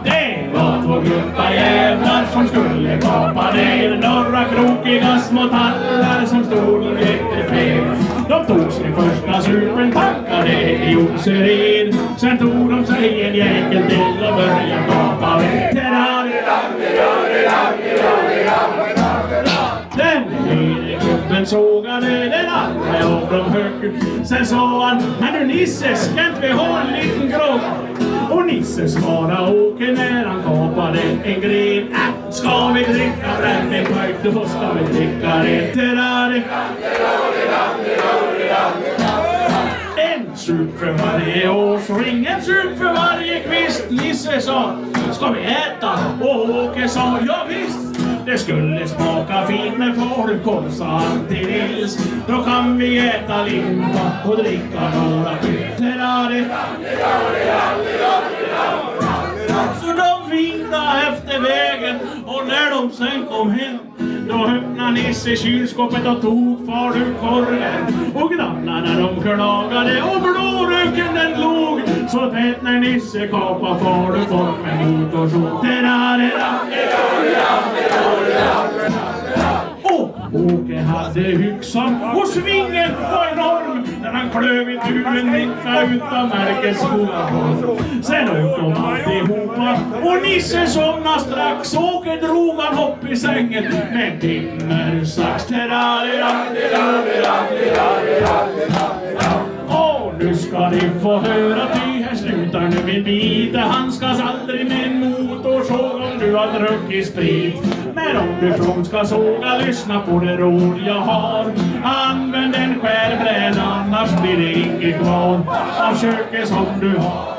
Det var två gruppa jävlar som skulle kapa ner några krokiga små tallar som stod och lekte fel. De tog sin första supen, packade i Jonsered. Sen tog de sig en jäkel till och började kapa ved. Den lille gubben sågade den andra och de högg. Sen sa han, men du Nisse, ska inte vi ha en liten grogg? Och Nisse svarade Åke när han kapade en gren. Ska vi dricka brännepöjk, då ska vi dricka det. En sup för varje årsring, en sup för varje kvist. Nisse sa, ska vi äta? Och Åke sa, ja visst. Det skulle smaka fint med falukorv, sa han till Nils. Då kan vi äta limpa och dricka några pytterare. Så de vingade efter vägen och när de sen kom hem, då öppnade Nisse kylskåpet och tog falukorven. Och grannarna de klagade och blåröken den låg. Så tätt när Nisse kapade falukorv med motorsåg. Åke hade yxan och svingen var enorm när han klöv i turen mitta utan märkesskolan. Sen åkte de alltihopa och Nisse somnade strax. Åke drog han upp i sängen med en timmersax. Nu ska ni få höra, ty här slutar nu min bit. Han ska aldrig med en motorsåg om du har druckit sprit. Men om du som ska såga, lyssna på det råd jag har. Använd en skärbräda, annars blir det inget kvar av köket som du har.